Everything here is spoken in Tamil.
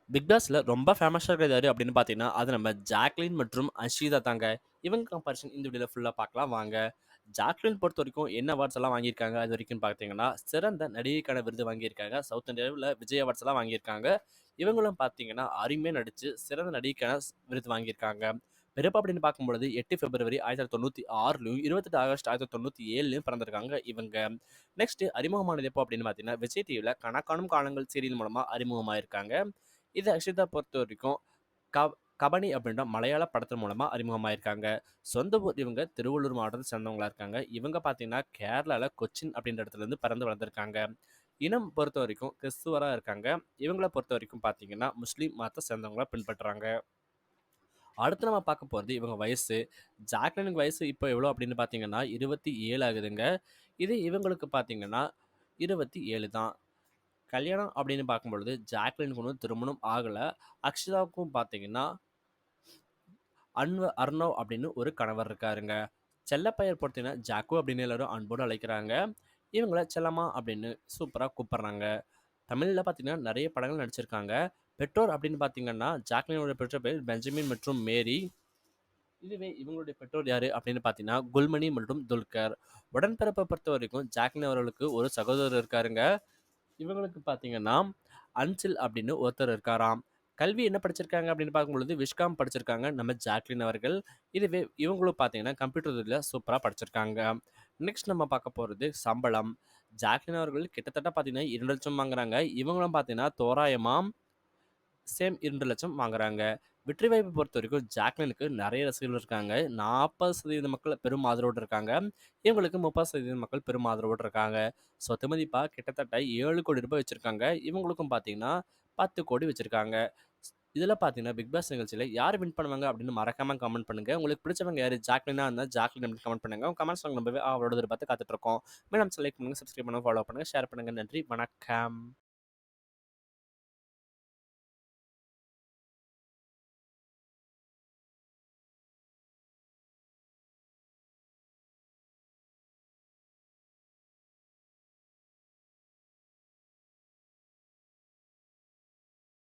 பிக் பாஸ்ல ரொம்ப ஃபேமஸா இருக்கிறது யாரு அப்படின்னு பார்த்தீங்கன்னா, அது நம்ம ஜாக்லின் மற்றும் அஷிதா தாங்க. இவங்க கம்பேரிசன் இந்த வீடியோல ஃபுல்லா பார்க்கலாம் வாங்க. ஜாக்லின் பொறுத்தவரைக்கும் என்ன அவார்ட்ஸ் எல்லாம் வாங்கியிருக்காங்க அது வரைக்கும் பார்த்தீங்கன்னா, சிறந்த நடிகைக்கான விருது வாங்கியிருக்காங்க. சவுத் இந்தியாவுல விஜய் அவார்ட்ஸ் எல்லாம் வாங்கியிருக்காங்க. இவங்களும் பார்த்தீங்கன்னா, அருமையா நடிச்சு சிறந்த நடிகைக்கான விருது வாங்கியிருக்காங்க. பிறப்பு அப்படின்னு பார்க்கும்பொழுது 8 பிப்ரவரி 1996லயும், 28 ஆகஸ்ட் 1997லயும் பிறந்திருக்காங்க இவங்க. நெக்ஸ்ட் அறிமுகமானது எப்போ அப்படின்னு பார்த்தீங்கன்னா, விஜய் டிவில கணக்காணும் காலங்கள் சீரியல் மூலமா அறிமுகமாயிருக்காங்க. இது அக்ஷிதா பொறுத்தவரைக்கும் க கபனி அப்படின்ற மலையாள படத்தின் மூலமா அறிமுகமாயிருக்காங்க. சொந்த ஊர் இவங்க திருவள்ளூர் மாவட்டத்தை சேர்ந்தவங்களா இருக்காங்க. இவங்க பார்த்தீங்கன்னா, கேரளால கொச்சின் அப்படின்ற இடத்துலேருந்து பிறந்து வளர்ந்துருக்காங்க. இனம் பொறுத்தவரைக்கும் கிறிஸ்துவரா இருக்காங்க. இவங்கள பொறுத்தவரைக்கும் பார்த்தீங்கன்னா, முஸ்லீம் மதத்தை சேர்ந்தவங்களா பின்பற்றுறாங்க. அடுத்து நம்ம பார்க்க போறது இவங்க வயசு. ஜாக்லினுக்கு வயசு இப்போ எவ்வளோ அப்படின்னு பார்த்தீங்கன்னா, 27 ஆகுதுங்க. இது இவங்களுக்கு பார்த்தீங்கன்னா, 27 தான். கல்யாணம் அப்படின்னு பார்க்கும்பொழுது ஜாக்லினுக்கு இன்னும் திருமணம் ஆகல. அக்ஷதாவுக்கும் பார்த்தீங்கன்னா, அர்ணவ் அப்படின்னு ஒரு கணவர் இருக்காருங்க. செல்லப்பெயர் பொறுத்தீங்கன்னா, ஜாக்கு அப்படின்னு எல்லாரும் அன்போடு அழைக்கிறாங்க. இவங்கள செல்லம்மா அப்படின்னு சூப்பரா கூப்பிடுறாங்க. தமிழ்ல பார்த்தீங்கன்னா, நெறைய படங்கள் நடிச்சிருக்காங்க. பெற்றோர் அப்படின்னு பார்த்தீங்கன்னா, ஜாக்லினோட பெற்றோர் பேர் பெஞ்சமின் மற்றும் மேரி. இதுவே இவங்களுடைய பெற்றோர் யாரு அப்படின்னு பார்த்தீங்கன்னா, குல்மணி மற்றும் துல்கர். உடன்பிறப்பை பொறுத்தவரைக்கும் ஜாக்லின் அவர்களுக்கு ஒரு சகோதரர் இருக்காருங்க. இவங்களுக்கு பார்த்தீங்கன்னா, அன்சில் அப்படின்னு ஒருத்தர் இருக்காராம். கல்வி என்ன படிச்சிருக்காங்க அப்படின்னு பார்க்கும்பொழுது, விஸ்காம் படிச்சிருக்காங்க நம்ம ஜாக்லின் அவர்கள். இதுவே இவங்களும் பார்த்தீங்கன்னா, கம்ப்யூட்டர் துறையில சூப்பரா படிச்சிருக்காங்க. நெக்ஸ்ட் நம்ம பார்க்க போறது சம்பளம். ஜாக்லின் அவர்கள் கிட்டத்தட்ட பார்த்தீங்கன்னா 2,00,000 வாங்குறாங்க. இவங்களும் பார்த்தீங்கன்னா, தோராயமா சேம் 2,00,000 வாங்குறாங்க. வெற்றி வாய்ப்பை பொறுத்தவரைக்கும் ஜாக்லினுக்கு நெறைய ரசிகர்கள் இருக்காங்க. 40% மக்கள் பெரும் ஆதரவோடு இருக்காங்க. இவங்களுக்கு 30% மக்கள் பெரும் ஆதரவோடு இருக்காங்க. சொத்து மதிப்பா கிட்டத்தட்ட ரூ. 7,00,00,000 வச்சிருக்காங்க. இவங்களுக்கும் பார்த்தீங்கன்னா, 10,00,00,000 வச்சிருக்காங்க. இதில பார்த்தீங்கன்னா, பிக் பாஸ் நிகழ்ச்சியில யார் வின் பண்ணுவாங்க அப்படின்னு மறக்காம கமெண்ட் பண்ணுங்க. உங்களுக்கு பிடிச்சவங்க யாரு? ஜாக்லினா இருந்தா ஜாக்லின் அப்படின்னு கமெண்ட் பண்ணுங்க. உங்க கமெண்ட்ஸ் நாங்க ரொம்பவே ஆவலோட எதிர்பார்த்து காத்துட்டு இருக்கோம். மேலும் லைக் பண்ணுங்க, சப்ஸ்கிரைப் பண்ணுங்க, ஃபாலோ பண்ணுங்க, ஷேர் பண்ணுங்க. நன்றி, வணக்கம்.